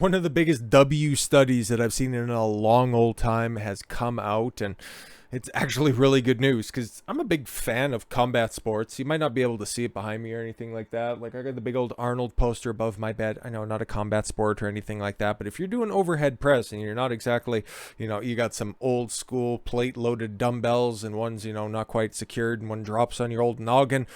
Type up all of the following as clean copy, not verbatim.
One of the biggest W studies that I've seen in a long old time has come out, and it's actually really good news because I'm a big fan of combat sports. You might not be able to see it behind me or anything like that. Like, I got the big old Arnold poster above my bed. I know, not a combat sport or anything like that, but if you're doing overhead press and you're not exactly, you got some old school plate loaded dumbbells and one's, not quite secured and one drops on your old noggin,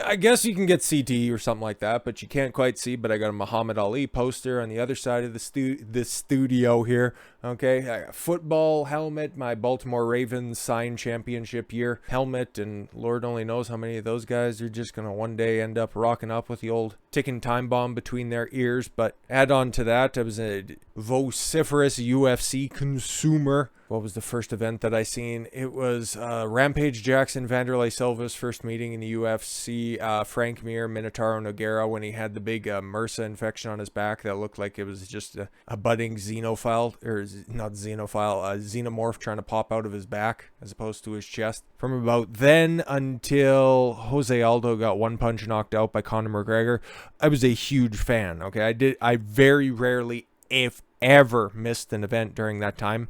I guess you can get CTE or something like that, but you can't quite see. But I got a Muhammad Ali poster on the other side of the studio here. Okay, I got a football helmet, my Baltimore Ravens signed championship year helmet, and Lord only knows how many of those guys are just gonna one day end up rocking up with the old ticking time bomb between their ears. But add on to that, I was a vociferous UFC consumer. What was the first event that I seen? It was Rampage Jackson Vanderlei Silva's first meeting in the UFC. Frank Mir, Minotauro Nogueira, when he had the big MRSA infection on his back that looked like it was just a budding xenophile, or not xenophile, a xenomorph trying to pop out of his back as opposed to his chest. From about then until Jose Aldo got one punch knocked out by Conor McGregor, I was a huge fan. Okay, I very rarely, if ever, missed an event during that time.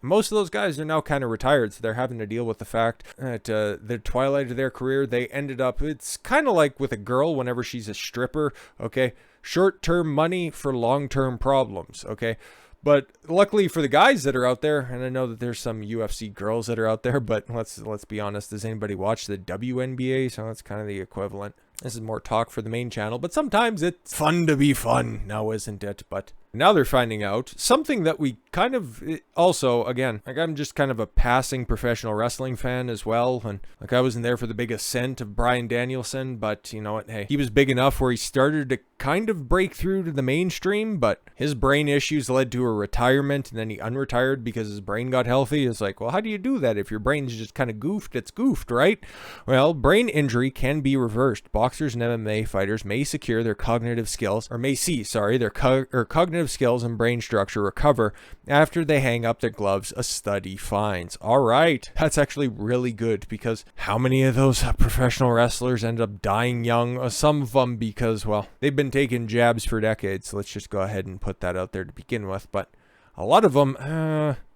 Most of those guys are now kind of retired, so they're having to deal with the fact that the twilight of their career, they ended up, it's kind of like with a girl whenever she's a stripper, okay? Short-term money for long-term problems, okay? But luckily for the guys that are out there, and I know that there's some UFC girls that are out there, but let's be honest, does anybody watch the WNBA? So that's kind of the equivalent. This is more talk for the main channel, but sometimes it's fun to be fun now, isn't it? But now they're finding out something that we kind of also, again, like, I'm just kind of a passing professional wrestling fan as well. And like, I wasn't there for the big ascent of Bryan Danielson, but you know what? Hey, he was big enough where he started to kind of break through to the mainstream, but his brain issues led to a retirement, and then he unretired because his brain got healthy. It's like, well, how do you do that? If your brain's just kind of goofed, it's goofed, right? Well, brain injury can be reversed. Boxers and MMA fighters may secure their cognitive skills, or may see, sorry, their cognitive skills and brain structure recover after they hang up their gloves, a study finds. All right, that's actually really good, because how many of those professional wrestlers end up dying young? Some of them because, well, they've been taking jabs for decades, so let's just go ahead and put that out there to begin with. But a lot of them,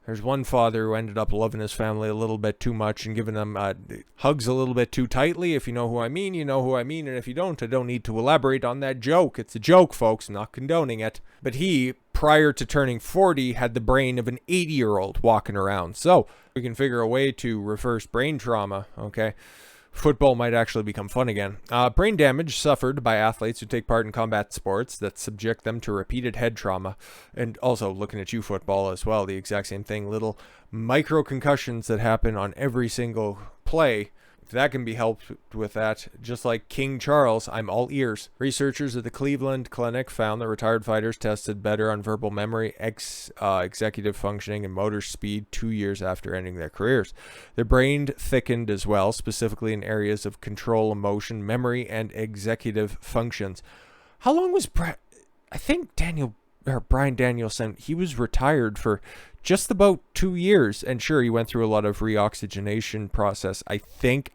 there's one father who ended up loving his family a little bit too much and giving them hugs a little bit too tightly. If you know who I mean, you know who I mean. And if you don't, I don't need to elaborate on that joke. It's a joke, folks. I'm not condoning it. But he, prior to turning 40, had the brain of an 80-year-old walking around. So we can figure a way to reverse brain trauma, okay? Football might actually become fun again. Brain damage suffered by athletes who take part in combat sports that subject them to repeated head trauma. And also, looking at you, football as well, the exact same thing. Little micro concussions that happen on every single play. If that can be helped with that, just like King Charles, I'm all ears. Researchers at the Cleveland Clinic found that retired fighters tested better on verbal memory, executive functioning, and motor speed 2 years after ending their careers. Their brain thickened as well, specifically in areas of control, emotion, memory, and executive functions. How long was I think Bryan Danielson, he was retired for just about 2 years, and sure, he went through a lot of reoxygenation process. I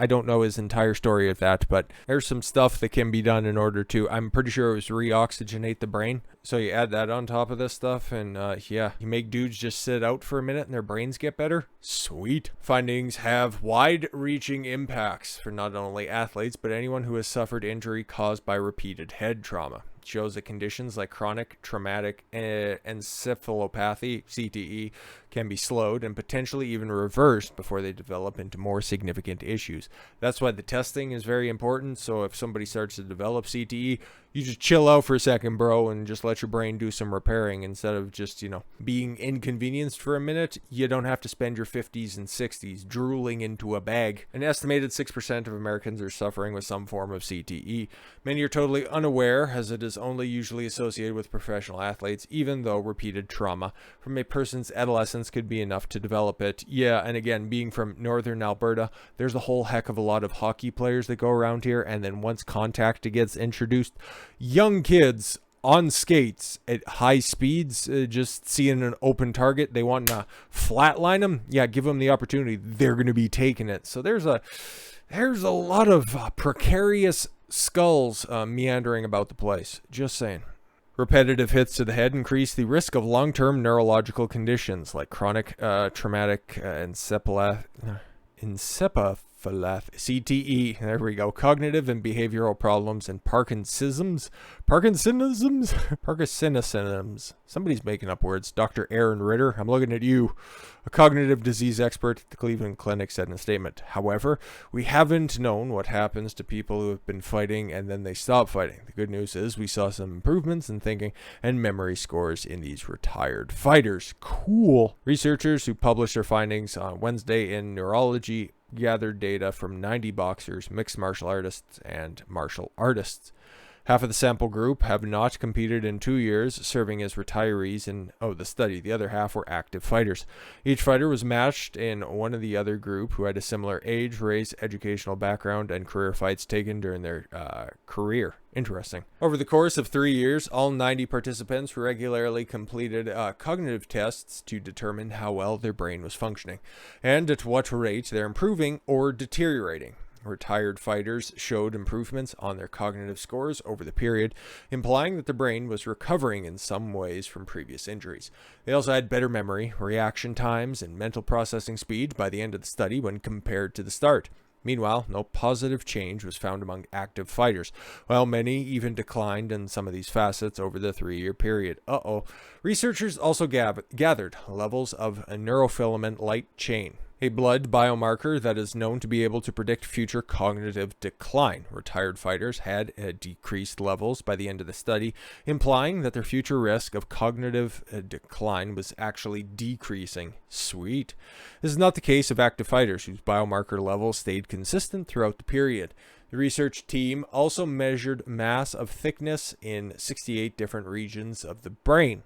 don't know his entire story of that, but there's some stuff that can be done in order to, I'm pretty sure it was reoxygenate the brain. So you add that on top of this stuff, and yeah, you make dudes just sit out for a minute and their brains get better. Sweet. Findings have wide-reaching impacts for not only athletes, but anyone who has suffered injury caused by repeated head trauma. Shows that conditions like chronic traumatic encephalopathy, CTE, can be slowed and potentially even reversed before they develop into more significant issues. That's why the testing is very important. So if somebody starts to develop CTE, you just chill out for a second, bro, and just let your brain do some repairing instead of just, being inconvenienced for a minute. You don't have to spend your 50s and 60s drooling into a bag. An estimated 6% of Americans are suffering with some form of CTE. Many are totally unaware, as it is only usually associated with professional athletes, even though repeated trauma from a person's adolescence could be enough to develop it. Yeah, and again, being from northern Alberta, there's a whole heck of a lot of hockey players that go around here, and then once contact gets introduced, young kids on skates at high speeds, just seeing an open target, they want to flatline them. Yeah, give them the opportunity. They're going to be taking it. So there's a lot of precarious skulls meandering about the place. Just saying. Repetitive hits to the head increase the risk of long-term neurological conditions like chronic traumatic encephalopathy, CTE, there we go, cognitive and behavioral problems, and Parkinsonisms. Somebody's making up words. Dr. Aaron Ritter, I'm looking at you, a cognitive disease expert at the Cleveland Clinic, said in a statement. However, we haven't known what happens to people who have been fighting and then they stop fighting. The good news is we saw some improvements in thinking and memory scores in these retired fighters. Cool. Researchers who published their findings on Wednesday in Neurology gathered data from 90 boxers, mixed martial artists, and martial artists. Half of the sample group have not competed in 2 years, serving as retirees in the study. The other half were active fighters. Each fighter was matched in one of the other group who had a similar age, race, educational background, and career fights taken during their career. Interesting. Over the course of 3 years, all 90 participants regularly completed cognitive tests to determine how well their brain was functioning and at what rate they're improving or deteriorating. Retired fighters showed improvements on their cognitive scores over the period, implying that the brain was recovering in some ways from previous injuries. They also had better memory, reaction times, and mental processing speed by the end of the study when compared to the start. Meanwhile, no positive change was found among active fighters, while many even declined in some of these facets over the 3-year period. Researchers also gathered levels of a neurofilament light chain, a blood biomarker that is known to be able to predict future cognitive decline. Retired fighters had decreased levels by the end of the study, implying that their future risk of cognitive decline was actually decreasing. Sweet. This is not the case of active fighters, whose biomarker levels stayed consistent throughout the period. The research team also measured mass of thickness in 68 different regions of the brain.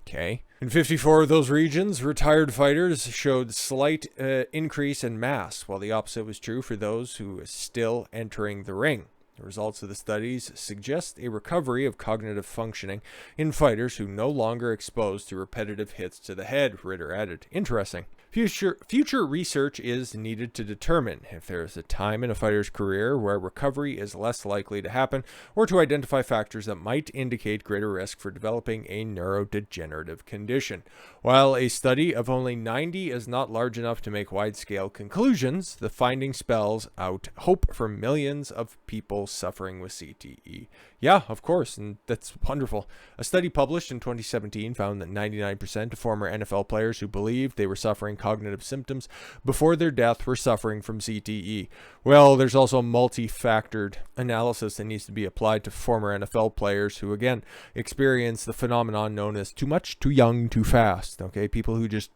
Okay. In 54 of those regions, retired fighters showed slight increase in mass, while the opposite was true for those who were still entering the ring. The results of the studies suggest a recovery of cognitive functioning in fighters who no longer exposed to repetitive hits to the head, Ritter added. Interesting. Future research is needed to determine if there is a time in a fighter's career where recovery is less likely to happen, or to identify factors that might indicate greater risk for developing a neurodegenerative condition. While a study of only 90 is not large enough to make wide-scale conclusions, the finding spells out hope for millions of people suffering with CTE. Yeah, of course, and that's wonderful. A study published in 2017 found that 99% of former NFL players who believed they were suffering cognitive symptoms before their death were suffering from CTE. Well, there's also a multi-factored analysis that needs to be applied to former NFL players who, again, experience the phenomenon known as too much, too young, too fast. Okay, people who just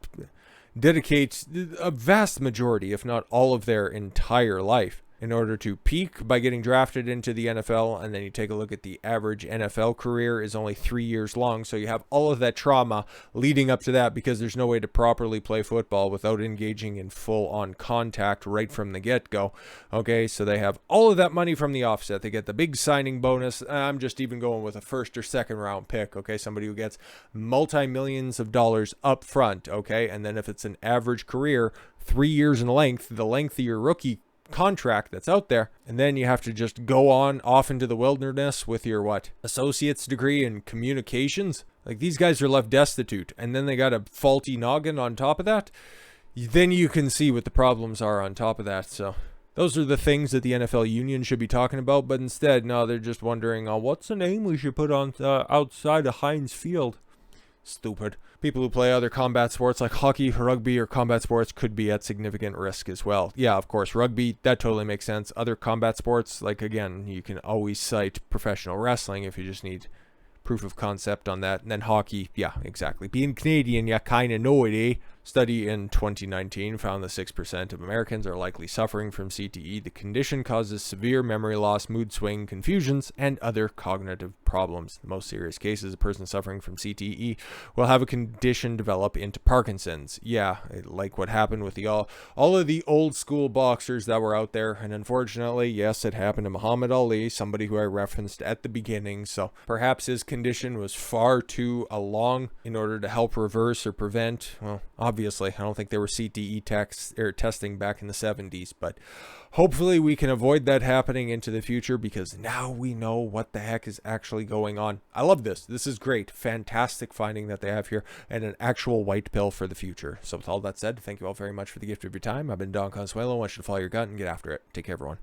dedicate a vast majority, if not all of their entire life in order to peak by getting drafted into the NFL, and then you take a look at the average NFL career is only 3 years long, so you have all of that trauma leading up to that because there's no way to properly play football without engaging in full-on contact right from the get-go. Okay, so they have all of that money from the offset. They get the big signing bonus. I'm just even going with a first or second round pick, okay, somebody who gets multi-millions of dollars up front, okay, and then if it's an average career, 3 years in length, the length of your rookie contract that's out there, and then you have to just go on off into the wilderness with your associate's degree in communications. Like, these guys are left destitute, and then they got a faulty noggin on top of that. Then you can see what the problems are on top of that. So those are the things that the NFL union should be talking about, but instead, no, they're just wondering, what's the name we should put on outside of Heinz Field? Stupid. People who play other combat sports like hockey, rugby, or combat sports could be at significant risk as well. Yeah, of course, rugby, that totally makes sense. Other combat sports, like, again, you can always cite professional wrestling if you just need proof of concept on that. And then hockey, yeah, exactly. Being Canadian, you kind of know it, eh? Study in 2019 found that 6% of Americans are likely suffering from CTE. The condition causes severe memory loss, mood swing, confusions, and other cognitive problems. The most serious cases, a person suffering from CTE will have a condition develop into Parkinson's. Yeah, like what happened with all of the old school boxers that were out there. And unfortunately, yes, it happened to Muhammad Ali, somebody who I referenced at the beginning. So perhaps his condition was far too long in order to help reverse or prevent. Well, obviously. I don't think there were CTE testing back in the 70s, but hopefully we can avoid that happening into the future, because now we know what the heck is actually going on. I love this. This is great. Fantastic finding that they have here, and an actual white pill for the future. So with all that said, thank you all very much for the gift of your time. I've been Don Consuelo. I want you to follow your gut and get after it. Take care, everyone.